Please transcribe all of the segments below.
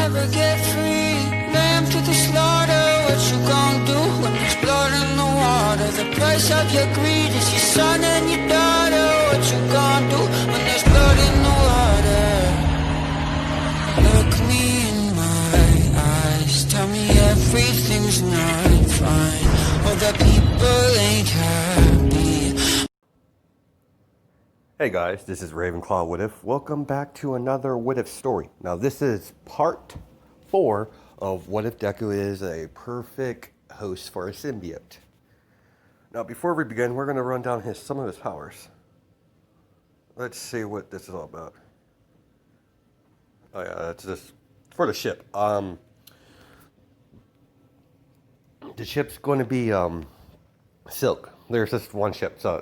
never get free. Lamb to the slaughter, what you gon' do when there's blood in the water? The price of your greed is your son and your daughter. What you gon' do when there's blood in the water? Look me in my eyes, tell me everything's not fine, or that people ain't happy. Hey guys, this is Ravenclaw What If. Welcome back to another What If story. Now this is part 4 of What If Deku is a perfect host for a symbiote. Now before we begin, we're going to run down some of his powers. Let's see what this is all about. Oh yeah, that's just for the ship. The ship's going to be silk. There's just one ship, so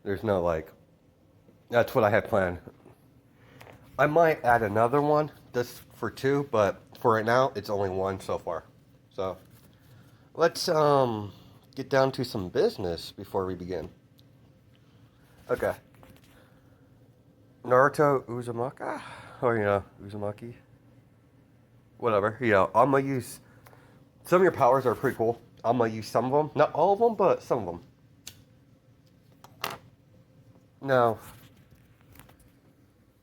there's no like, that's what I had planned. I might add another one just for 2, but for right now it's only 1 so far. So let's get down to some business before we begin. Okay. Naruto Uzumaki, or Uzumaki. Whatever. I'm gonna use some of your powers are pretty cool. I'm gonna use some of them, not all of them, but some of them. Now,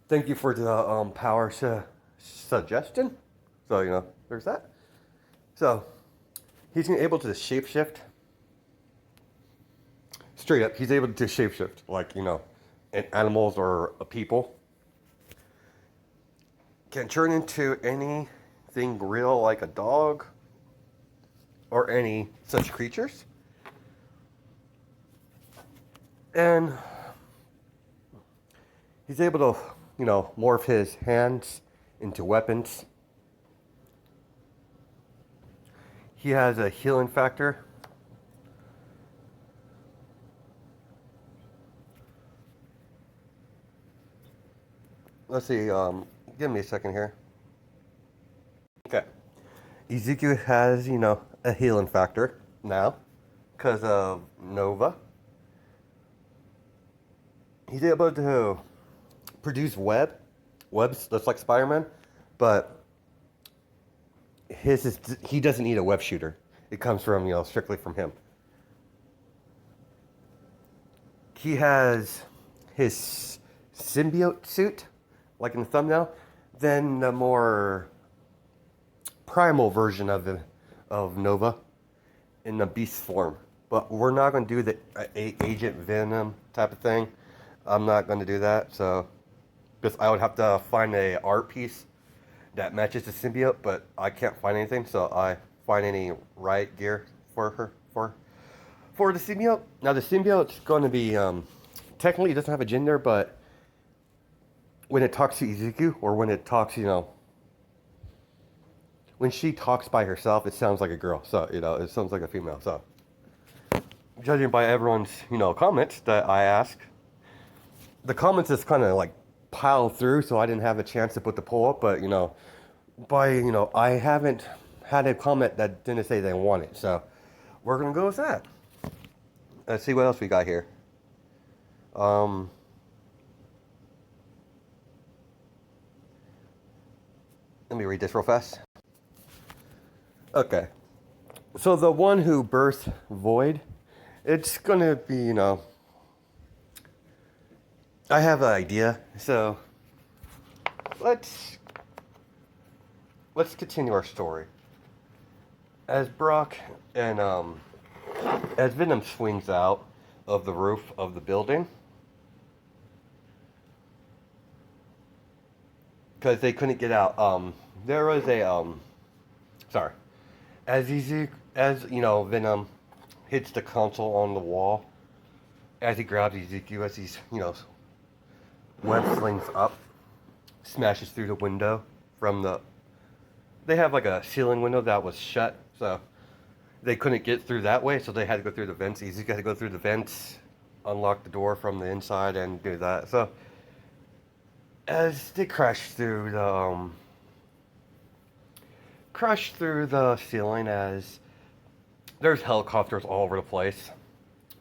thank you for the power suggestion. So, there's that. So, he's able to shapeshift. Straight up, he's able to shapeshift, like, in animals or people. Can turn into anything real like a dog or any such creatures. And he's able to, morph his hands into weapons. He has a healing factor. Let's see, give me a second here. Okay. Ezekiel has, a healing factor now because of Nova. He's able to produce webs just like Spider-Man, but he doesn't need a web shooter. It comes from, strictly from him. He has his symbiote suit, like in the thumbnail, then the more primal version of Nova in the beast form. But we're not going to do the Agent Venom type of thing. I'm not going to do that, so because I would have to find a art piece that matches the symbiote, but I can't find anything, so I find any riot gear for the symbiote. Now the symbiote's going to be technically it doesn't have a gender, but when it talks to Izuku, or when it talks, when she talks by herself, it sounds like a girl. So it sounds like a female. So judging by everyone's comments that I ask. The comments just kind of like piled through, so I didn't have a chance to put the poll up. But I haven't had a comment that didn't say they want it, so we're gonna go with that. Let's see what else we got here. Let me read this real fast. Okay, so the one who birthed Void, it's gonna be I have an idea, so let's continue our story. As Brock and as Venom swings out of the roof of the building, because they couldn't get out. There was a sorry, as Venom hits the console on the wall, as he grabs Ezekiel, as he's web slings up, smashes through the window from the. They have like a ceiling window that was shut, so they couldn't get through that way, so they had to go through the vents. Ezekiel had to go through the vents, unlock the door from the inside, and do that. So as they crash through the ceiling, as there's helicopters all over the place.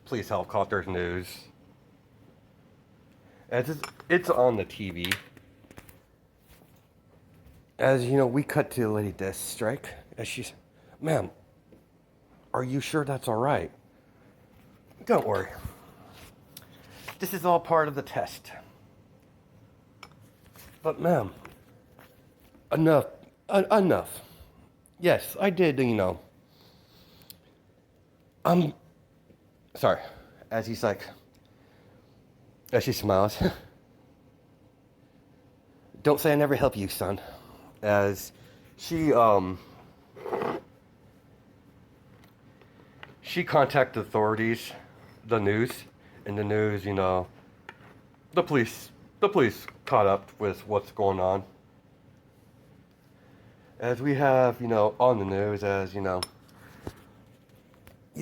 Police helicopters, news. As it's on the TV. As you know, we cut to Lady Deathstrike as she's, ma'am, are you sure that's all right? Don't worry. This is all part of the test. But ma'am, enough, enough. Yes, I did, I'm sorry. As he's like, as she smiles, don't say I never help you, son. As she contacted authorities, the news, and the news, the police caught up with what's going on. As we have, on the news, as you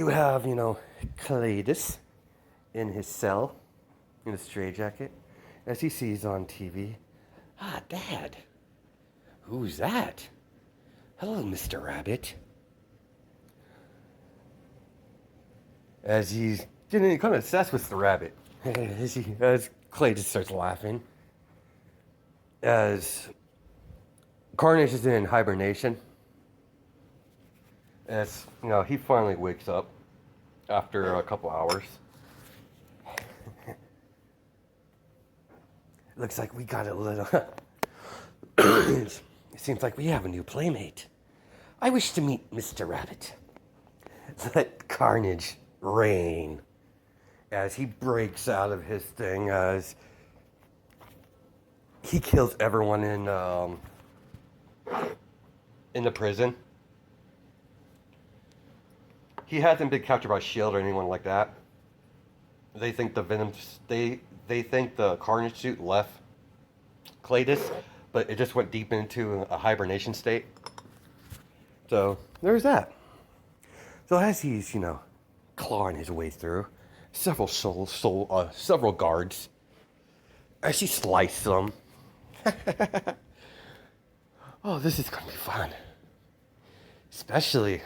have, Cletus in his cell, in a straitjacket, as he sees on TV, ah, Dad, who's that? Hello, Mr. Rabbit. As he's getting kind of obsessed with the rabbit, as Clay just starts laughing, as Carnage is in hibernation, as he finally wakes up after a couple hours. Looks like we got a little. It seems like we have a new playmate. I wish to meet Mr. Rabbit. Let Carnage reign as he breaks out of his thing, as he kills everyone in the prison. He hasn't been captured by S.H.I.E.L.D. or anyone like that. They think the Venom, they think the Carnage suit left Cletus, but it just went deep into a hibernation state. So there's that. So as he's, clawing his way through, several guards, as she sliced them. Oh, this is gonna be fun. Especially,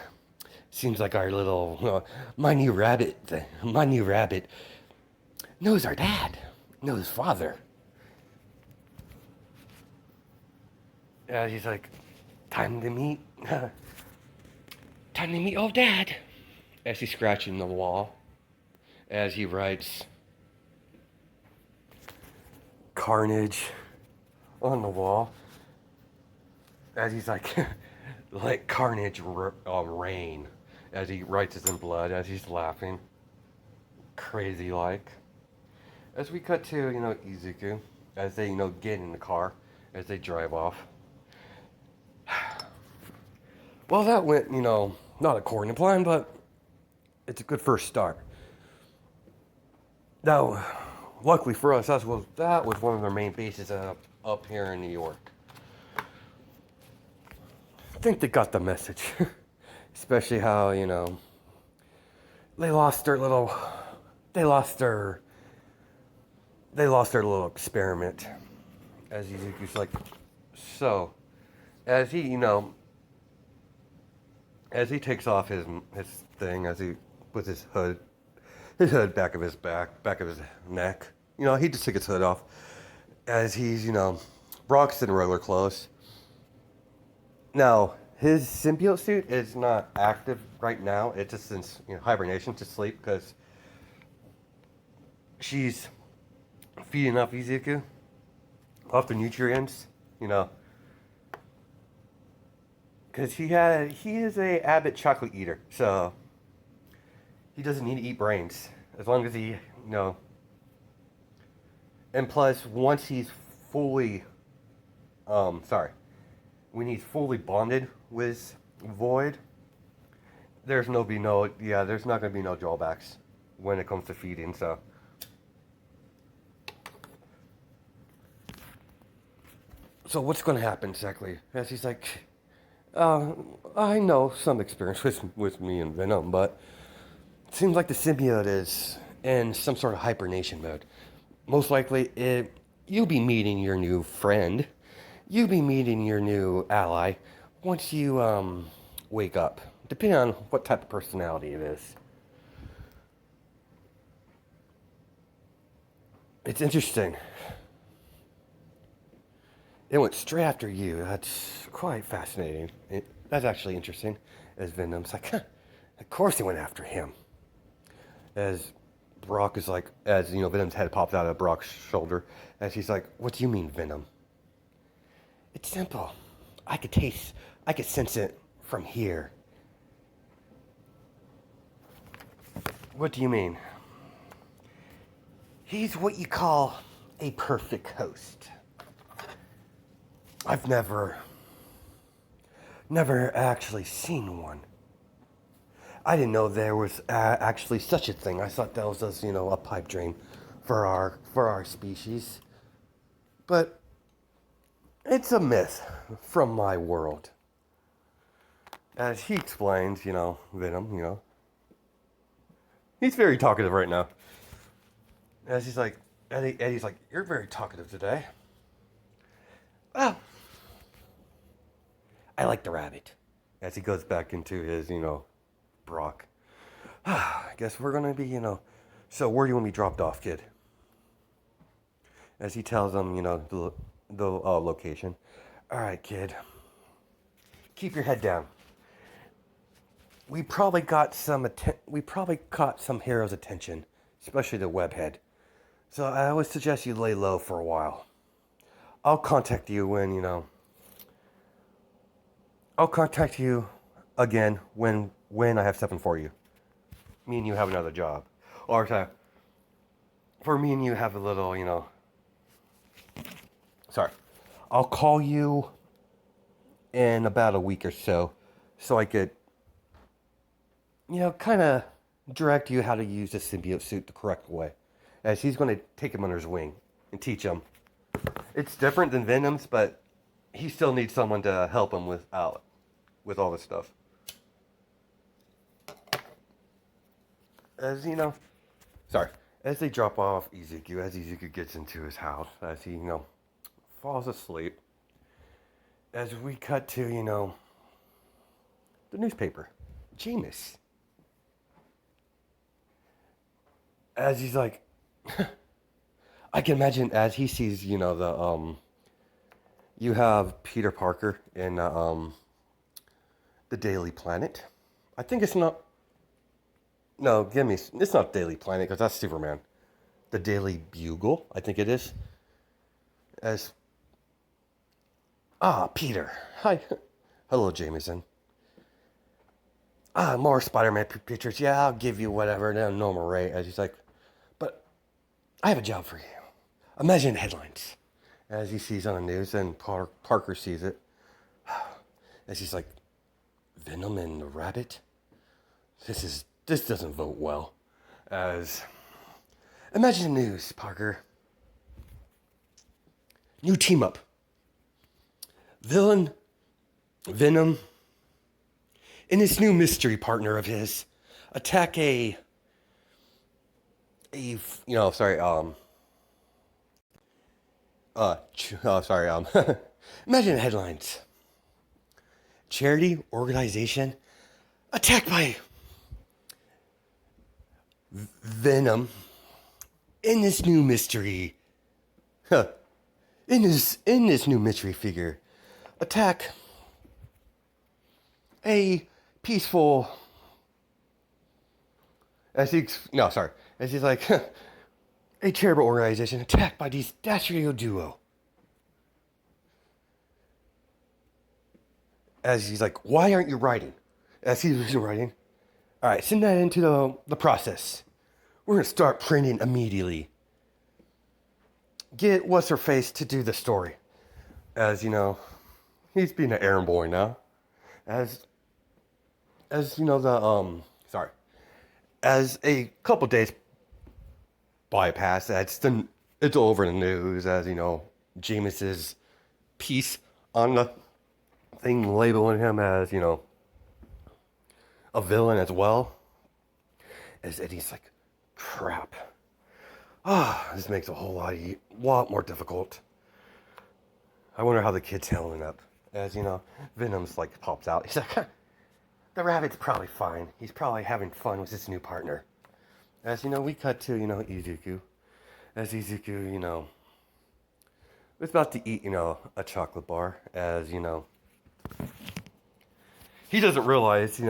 seems like our little, my new rabbit knows our dad, knows father. And he's like, time to meet old dad. As he's scratching the wall, as he writes Carnage on the wall, as he's like, let Carnage reign, as he writes it in blood, as he's laughing, crazy like. As we cut to, Izuku, as they, get in the car, as they drive off. Well, that went, not according to plan, but it's a good first start. Now, luckily for us, that was one of their main bases up here in New York. I think they got the message, especially how they lost their little experiment. As Izuku's like, so, as he as he takes off his thing, as he with his hood back of his neck, he just took his hood off. As he's Brock's in regular clothes. Now his symbiote suit is not active right now. It's just in hibernation to sleep because she's feeding up Izuku off the nutrients, because he is a avid chocolate eater, so he doesn't need to eat brains as long as he and plus once he's fully when he's fully bonded with Void, there's not going to be no drawbacks when it comes to feeding. So what's going to happen exactly? As he's like, I know some experience with me and Venom, but it seems like the symbiote is in some sort of hibernation mode. Most likely, you'll be meeting your new friend. You'll be meeting your new ally once you wake up, depending on what type of personality it is. It's interesting. They went straight after you. That's quite fascinating. That's actually interesting. As Venom's like, huh, of course they went after him. As Brock is like, as you know, Venom's head pops out of Brock's shoulder, as he's like, "What do you mean, Venom?" It's simple. I could sense it from here. What do you mean? He's what you call a perfect host. I've never actually seen one. I didn't know there was actually such a thing. I thought that was just, a pipe dream for our species. But it's a myth from my world. As he explains, Venom, he's very talkative right now. As he's like, Eddie's like, "You're very talkative today." Well, I like the rabbit. As he goes back into his, Brock. I guess we're gonna be, So where do you want me dropped off, kid? As he tells him, the location. All right, kid. Keep your head down. We probably caught some heroes' attention, especially the webhead. So I always suggest you lay low for a while. I'll contact you I'll contact you again when I have something for you. Me and you have another job. Or for me and you have a little, Sorry. I'll call you in about a week or so I could, kind of direct you how to use the symbiote suit the correct way. As he's going to take him under his wing and teach him. It's different than Venom's, but he still needs someone to help him with all this stuff. As as they drop off Izuku, as Izuku gets into his house, as he, falls asleep, as we cut to, the newspaper, Jameis. As he's like, I can imagine as he sees, you have Peter Parker in the Daily Planet. I think it's not. No, it's not Daily Planet because that's Superman. The Daily Bugle, I think it is. Peter. Hi. Hello, Jameson. More Spider-Man pictures. Yeah, I'll give you whatever, at a normal rate. As he's like, but I have a job for you. Imagine headlines. As he sees on the news, and Parker sees it. As he's like, Venom and the rabbit? This doesn't vote well. As, imagine the news, Parker. New team up. Venom, and his new mystery partner of his attack imagine the headlines. Charity organization attacked by Venom in this new mystery. In this new mystery figure, attack a peaceful. As he's like, a charitable organization attacked by this dastardly duo. As he's like, why aren't you writing? As he's writing, all right, send that into the process. We're gonna start printing immediately. Get what's her face to do the story. As he's being an errand boy now. As a couple days bypass, it's all over the news. As Jameis's piece on the thing labeling him as a villain as well. As Eddie's like, crap. This makes a whole lot more difficult. I wonder how the kid's handling up. As Venom's like pops out. He's like, the rabbit's probably fine. He's probably having fun with his new partner. As we cut to Izuku. As Izuku, was about to eat, a chocolate bar, as, he doesn't realize,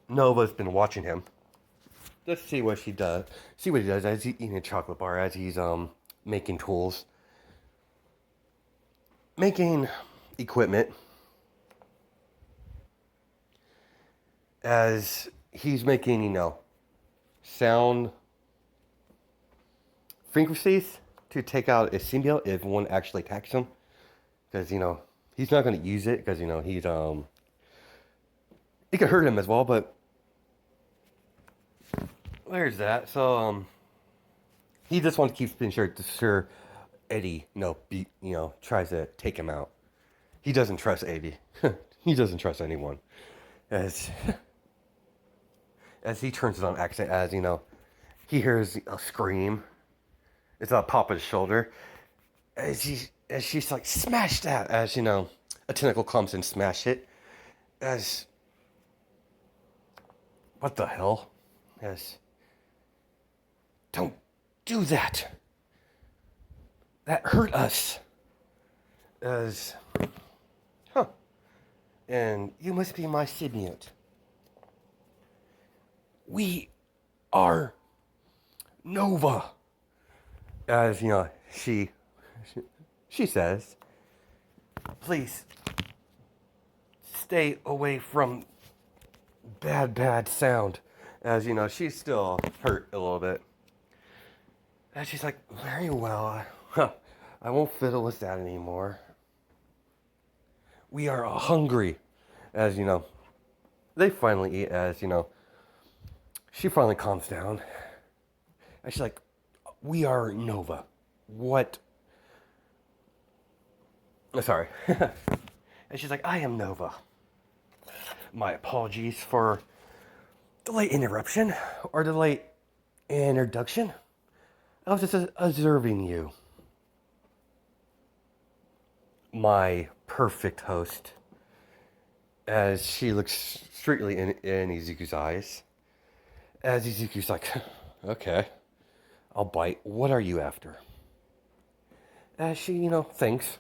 Nova's been watching him. Let's see what she does. See what he does as he's eating a chocolate bar, as he's, making tools. Making equipment. As he's making, sound frequencies to take out a symbiote if one actually attacks him. Because, he's not going to use it because, he's, it could hurt him as well, but there's that. So, he just wants to keep being sure Eddie, tries to take him out. He doesn't trust Eddie. He doesn't trust anyone. As he turns it on accident, as, he hears a scream. It's a pop on his shoulder. As she's like, smash that! As, a tentacle comes and smash it. As, what the hell? As, don't do that. That hurt us. As, and you must be my symbiote. We are Nova. As, she says, please stay away from bad sound. As, she's still hurt a little bit. And she's like, very well, I won't fiddle with that anymore. We are hungry. As, they finally eat. As, she finally calms down. And she's like, we are Nova. What? Sorry. And she's like, I am Nova. My apologies for the late interruption or the late introduction. I was just observing you. My perfect host. As she looks straightly in Izuku's eyes. As Izuku's like, okay, I'll bite. What are you after? As she, thinks,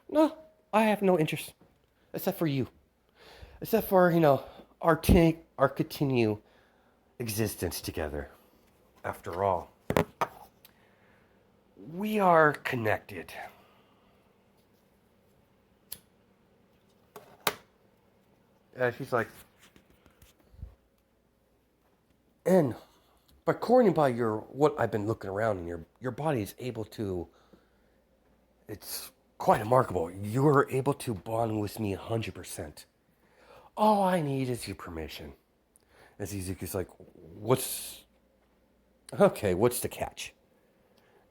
no, I have no interest. Except for you. Except for, our continue existence together. After all, we are connected. She's like, and according by what I've been looking around, and your body is able to, it's quite remarkable. You're able to bond with me 100%. All I need is your permission. As Izuku's like, what's the catch?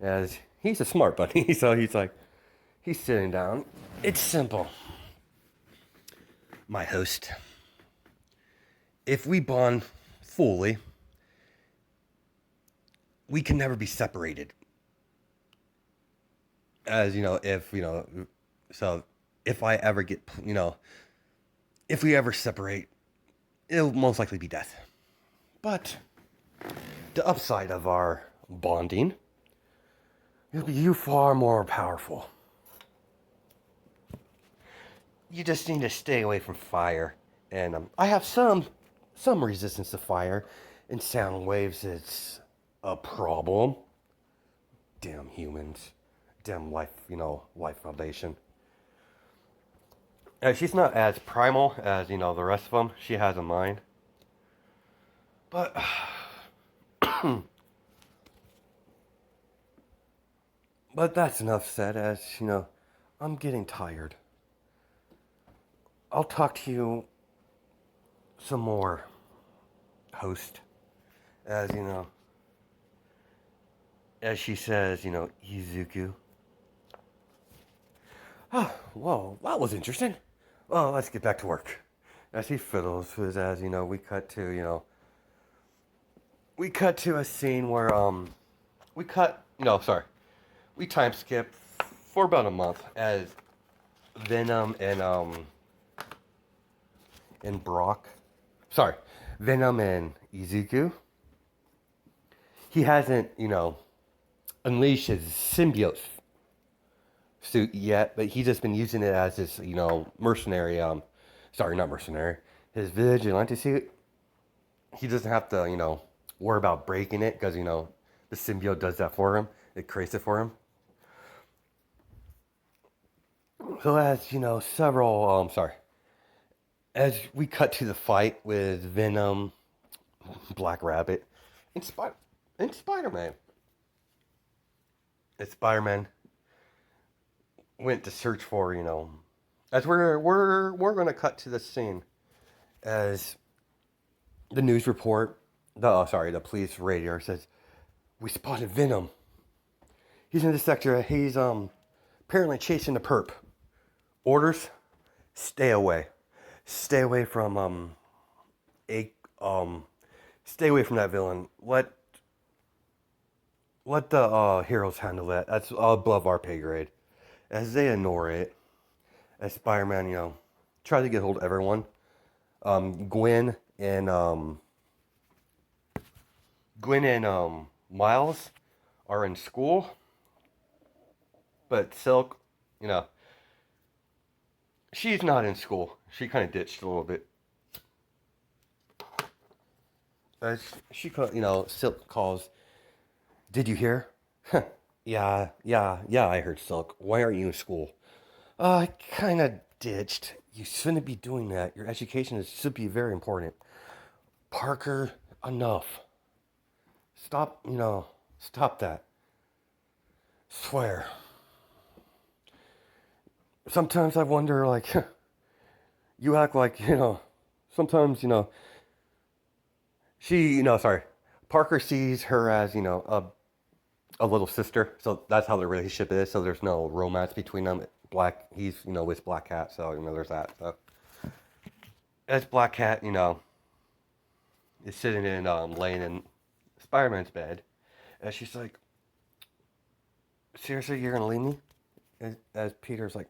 As he's a smart bunny, so he's like, he's sitting down. It's simple. My host, if we bond fully, we can never be separated. As, so if I ever get, if we ever separate, it'll most likely be death. But the upside of our bonding, it'll be you far more powerful. You just need to stay away from fire. And I have some resistance to fire, and sound waves, it's a problem. Damn humans. Damn life, life foundation. She's not as primal as, the rest of them. She has a mind. But, but that's enough said, as, I'm getting tired. I'll talk to you some more, host. As, as she says, Izuku. Oh, well, that was interesting. Well, let's get back to work. As he fiddles with, as, we cut to a scene where, we time skip for about a month as Venom and Venom and Izuku. He hasn't, unleashed his symbiote suit yet, but he's just been using it as his, mercenary, sorry, not mercenary, his vigilante suit. He doesn't have to, worry about breaking it because, the symbiote does that for him. It creates it for him. So as, as we cut to the fight with Venom, Black Rabbit, and, and Spider-Man. And Spider-Man went to search for, as we're gonna cut to the scene as the news report, the police radio says, we spotted Venom. He's in the sector. He's apparently chasing the perp. Orders, stay away. Stay away from stay away from that villain. Let the heroes handle that. That's above our pay grade. As they ignore it, as Spider-Man, tries to get hold of everyone. Gwen and Miles are in school, but Silk, she's not in school. She kind of ditched a little bit. As she, Silk calls, did you hear? Yeah, I heard, Silk. Why aren't you in school? I kind of ditched. You shouldn't be doing that. Your education should be very important. Parker, enough. Stop, stop that. Swear. Sometimes I wonder, like, you act like, sometimes, she, sorry. Parker sees her as, a little sister. So that's how the relationship is. So there's no romance between them. He's, with Black Cat. So, there's that. So, as Black Cat, is sitting in, laying in Spider-Man's bed. And she's like, seriously, you're going to leave me? As Peter's like,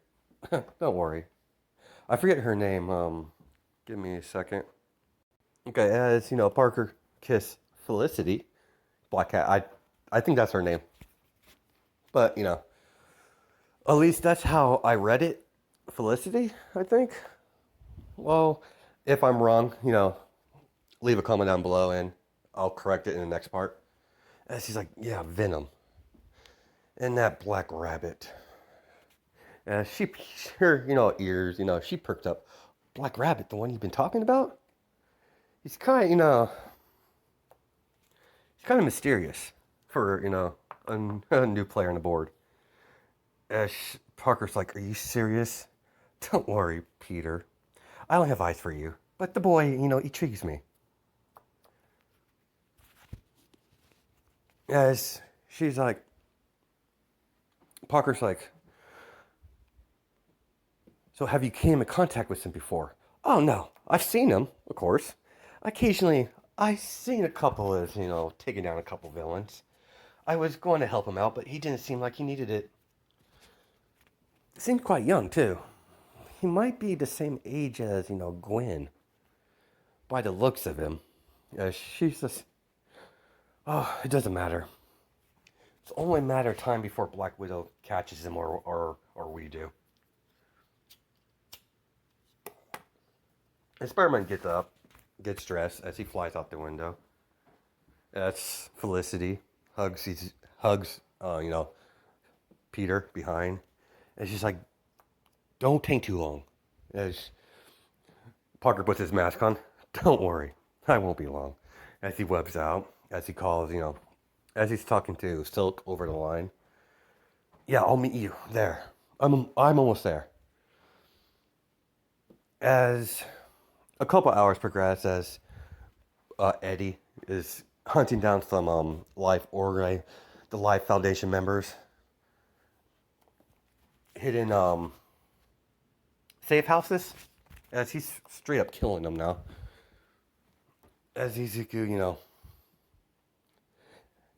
don't worry. I forget her name. Give me a second. Okay, as, Parker kiss Felicity. Black Cat. I think that's her name. But, at least that's how I read it. Felicity, I think. Well, if I'm wrong, leave a comment down below and I'll correct it in the next part. And she's like, yeah, Venom. And that Black Rabbit. And her, ears, she perked up. Black Rabbit, the one you've been talking about? He's kind of, he's kind of mysterious for, a new player on the board. Parker's like, are you serious? Don't worry, Peter. I don't have eyes for you. But the boy, intrigues me. As she's like, Parker's like, so have you came in contact with him before? Oh, no. I've seen him, of course. Occasionally, I've seen a couple of, taking down a couple villains. I was going to help him out, but he didn't seem like he needed it. Seemed quite young, too. He might be the same age as, Gwen. By the looks of him. She's just... Oh, it doesn't matter. It's only a matter of time before Black Widow catches him or we do. And Spider-Man gets up, gets dressed as he flies out the window. That's Felicity. Hugs, Peter behind. And she's like, don't take too long. As Parker puts his mask on, don't worry, I won't be long. As he webs out, as he calls, as he's talking to Silk over the line. Yeah, I'll meet you there. I'm almost there. As a couple hours progress, as Eddie is hunting down some the Life Foundation members, hidden safe houses, as he's straight up killing them now. As Ezekiel,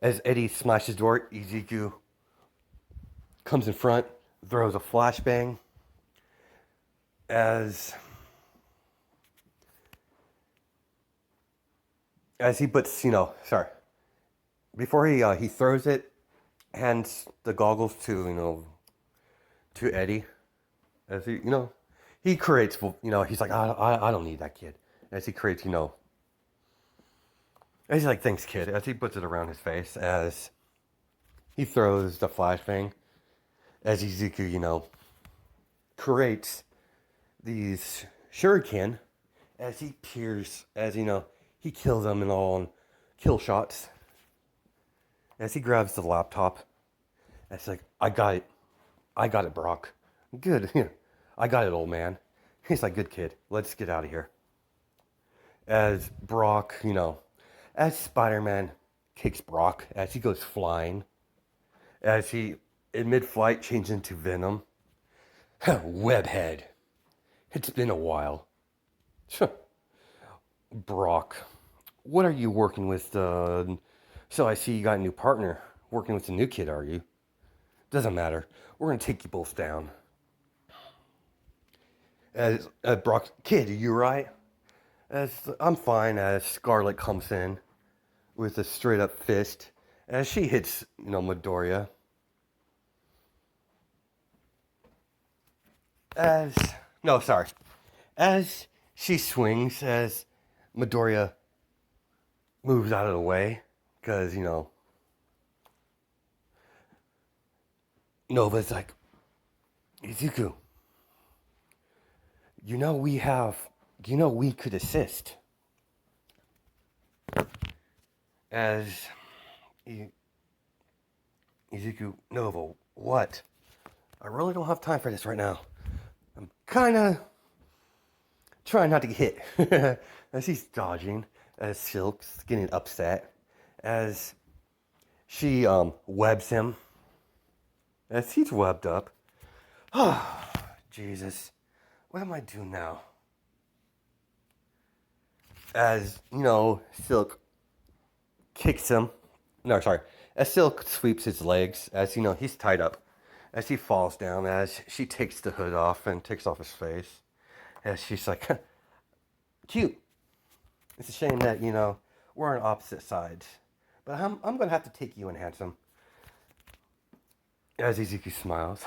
as Eddie smashes the door, Ezekiel comes in front, throws a flashbang. As he puts, before he throws it, hands the goggles to to Eddie, as he creates, he's like, I don't need that kid. As he creates, as he's like, thanks, kid. As he puts it around his face, as he throws the flashbang, as Izuku, creates these shuriken, as he peers, as he kills them in all kill shots. As he grabs the laptop, it's like, I got it, Brock. Good, I got it, old man. He's like, good kid, let's get out of here. As Brock, as Spider-Man kicks Brock, as he goes flying, as he, in mid-flight, changes into Venom. Webhead. It's been a while. Brock, what are you working with? So I see you got a new partner. Working with a new kid, are you? Doesn't matter. We're gonna take you both down. As Brock, kid, are you right? As I'm fine. As Scarlet comes in with a straight up fist, as she hits, Midoriya. As she swings, as Midoriya moves out of the way, because Nova's like, Izuku, we could assist. As Izuku, Nova, what? I really don't have time for this right now. I'm kind of trying not to get hit. As he's dodging, as Silk's getting upset, as she webs him, as he's webbed up. Oh, Jesus. What am I doing now? As, Silk kicks him. No, sorry. As Silk sweeps his legs, as, he's tied up. As he falls down, as she takes the hood off and takes off his face. As she's like, cute. It's a shame that, we're on opposite sides. But I'm going to have to take you in, handsome. As Izuku smiles.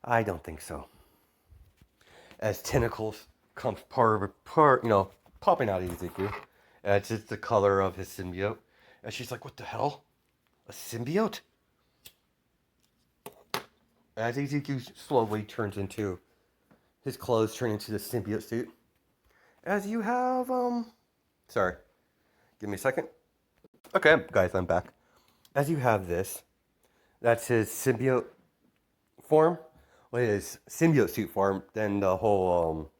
I don't think so. As tentacles comes popping out of Izuku. It's just the color of his symbiote. And she's like, what the hell? A symbiote? As Izuku slowly turns into, his clothes turn into the symbiote suit. As you have, sorry. Give me a second. Okay, guys, I'm back. As you have this, that's his symbiote form. His symbiote suit form, then the whole,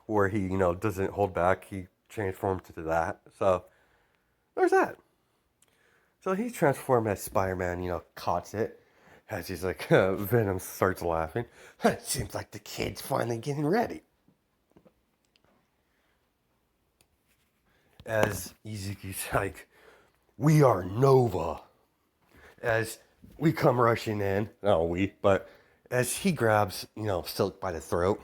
where he, doesn't hold back, he transforms into that. So, there's that. So he's transformed as Spider-Man, caught it. As he's like, Venom starts laughing. It seems like the kid's finally getting ready. As Izuku's like, we are Nova. As we come rushing in, but as he grabs, Silk by the throat,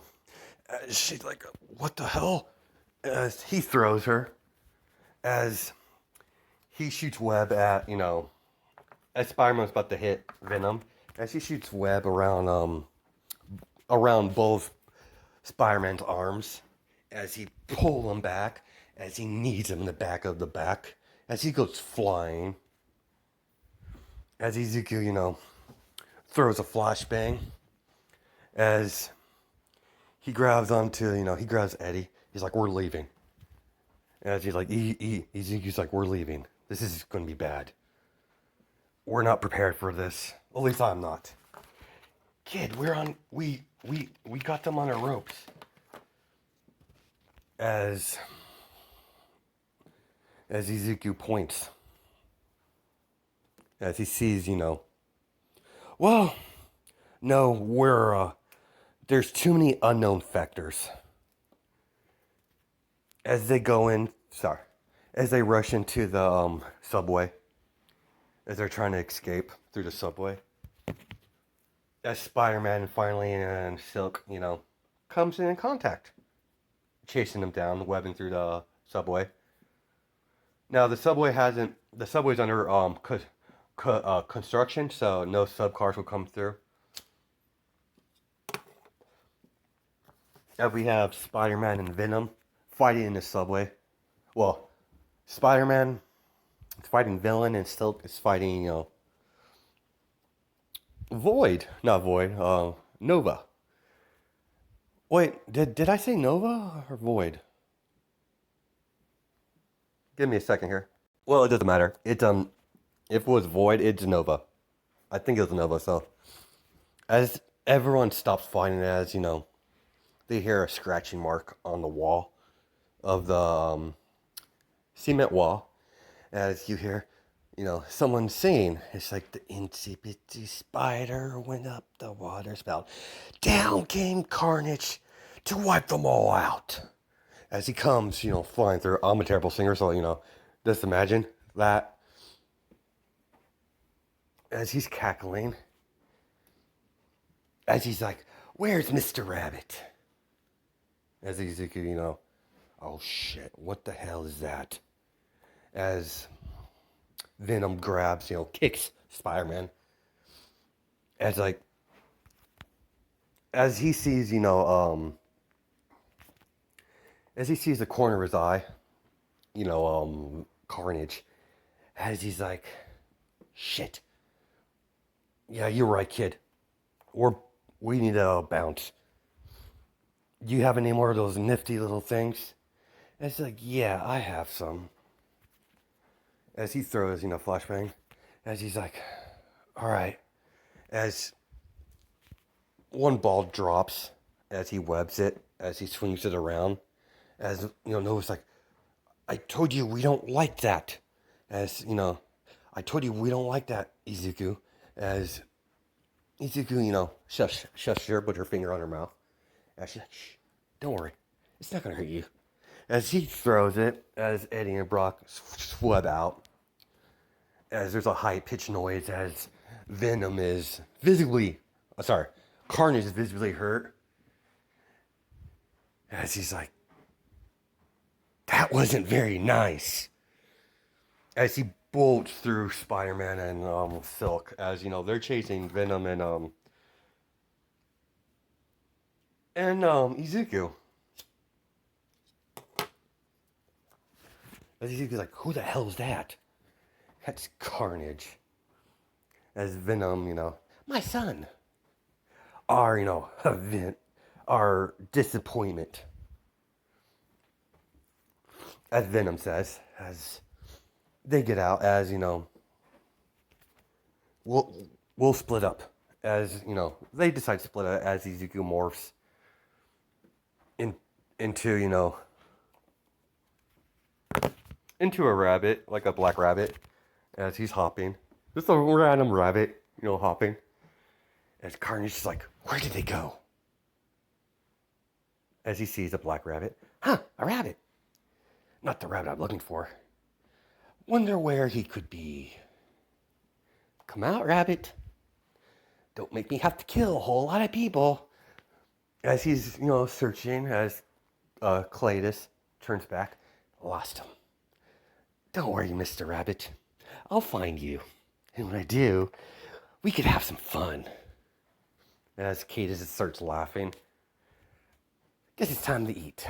she's like, what the hell? As he throws her, as he shoots web at, as Spider-Man's about to hit Venom, as he shoots web around both Spider-Man's arms, as he pulls him back, as he knees him in the back of the back, as he goes flying. As Izuku, throws a flashbang, as he grabs onto, he grabs Eddie. He's like, we're leaving. As he's like, Izuku's like, we're leaving. This is going to be bad. We're not prepared for this. At least I'm not. Kid, we got them on our ropes. As Izuku points. As he sees, well, no, there's too many unknown factors. As they rush into the subway, as they're trying to escape through the subway, as Spider-Man finally and Silk, comes in contact, chasing them down, webbing through the subway. Now the subway's under construction, so no sub cars will come through. And we have Spider-Man and Venom fighting in the subway. Well, Spider-Man is fighting Villain, and Silk is fighting, Void. Not Void, Nova. Wait, did I say Nova or Void? Give me a second here. Well, it doesn't matter. If it was Void, it's Nova. I think it was Nova, so as everyone stops fighting, as they hear a scratching mark on the wall of the cement wall, as you hear, someone singing. It's like the itsy bitsy spider went up the water spout. Down came Carnage to wipe them all out. As he comes, flying through. I'm a terrible singer, so, just imagine that. As he's cackling. As he's like, where's Mr. Rabbit? As he's, oh shit, what the hell is that? As Venom grabs, kicks Spider-Man. As he sees, as he sees the corner of his eye, Carnage, as he's like, shit. Yeah, you're right, kid. We need to bounce. Do you have any more of those nifty little things? And it's like, yeah, I have some. As he throws, flashbang, as he's like, all right. As one ball drops, as he webs it, as he swings it around, as, Nova's like, I told you we don't like that. As, I told you we don't like that, Izuku. As Izuku, shush her, put her finger on her mouth. As she's like, shh, don't worry. It's not going to hurt you. As he throws it, as Eddie and Brock swab out, as there's a high-pitched noise, as Carnage is visibly hurt. As he's like, that wasn't very nice. As he bolts through Spider-Man and Silk, as they're chasing Venom and Izuku. As Izuku's like, who the hell is that? That's Carnage. As Venom, my son. Our, our disappointment. As Venom says, as they get out, as, we'll split up. As, they decide to split up as Izuku morphs into, into a rabbit, like a black rabbit, as he's hopping. Just a random rabbit, hopping. As Carnage is like, where did they go? As he sees a black rabbit. Huh, a rabbit. Not the rabbit I'm looking for. Wonder where he could be. Come out, rabbit. Don't make me have to kill a whole lot of people. As he's, searching, as Cletus turns back. Lost him. Don't worry, Mr. Rabbit. I'll find you. And when I do, we could have some fun. As Cletus starts laughing. Guess it's time to eat.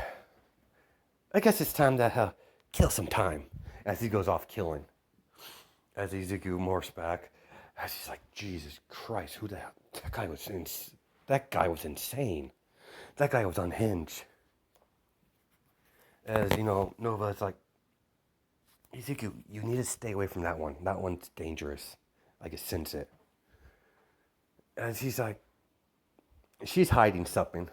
I guess it's time to kill some time. As he goes off killing. As Izuku morphs back. As he's like, Jesus Christ, who the hell? That guy was insane. That guy was unhinged. As, Nova's like, Izuku, you need to stay away from that one. That one's dangerous. I can sense it. As he's like, she's hiding something.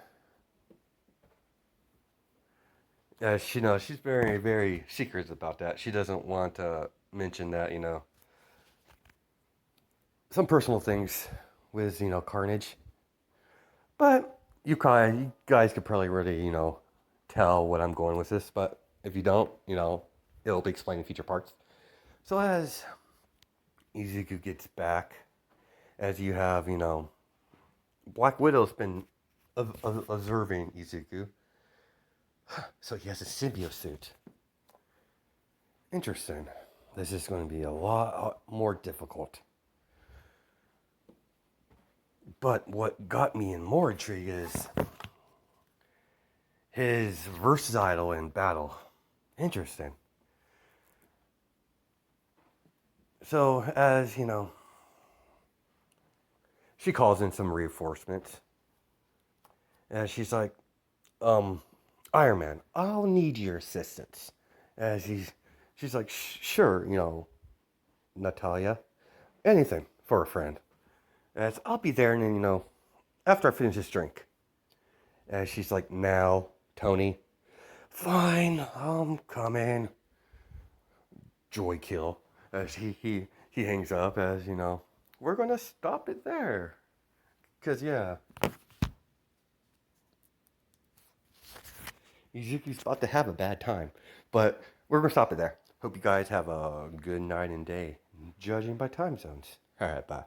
She's very, very secretive about that. She doesn't want to mention that, some personal things with, Carnage. But you guys could probably really, tell what I'm going with this. But if you don't, it'll be explained in future parts. So as Izuku gets back, as you have, Black Widow's been observing Izuku. So he has a symbiote suit. Interesting. This is going to be a lot more difficult But what got me in more intrigue is his versatile in battle. Interesting. So, as you know, she calls in some reinforcements. And she's like, Iron Man, I'll need your assistance. As she's like, sure, Natalia, anything for a friend. As I'll be there, and then, after I finish this drink. As she's like, now, Tony, fine, I'm coming. Joy kill. As he hangs up, as we're gonna stop it there. Cause yeah, Izuku's about to have a bad time. But we're gonna stop it there. Hope you guys have a good night and day, judging by time zones. Alright, bye.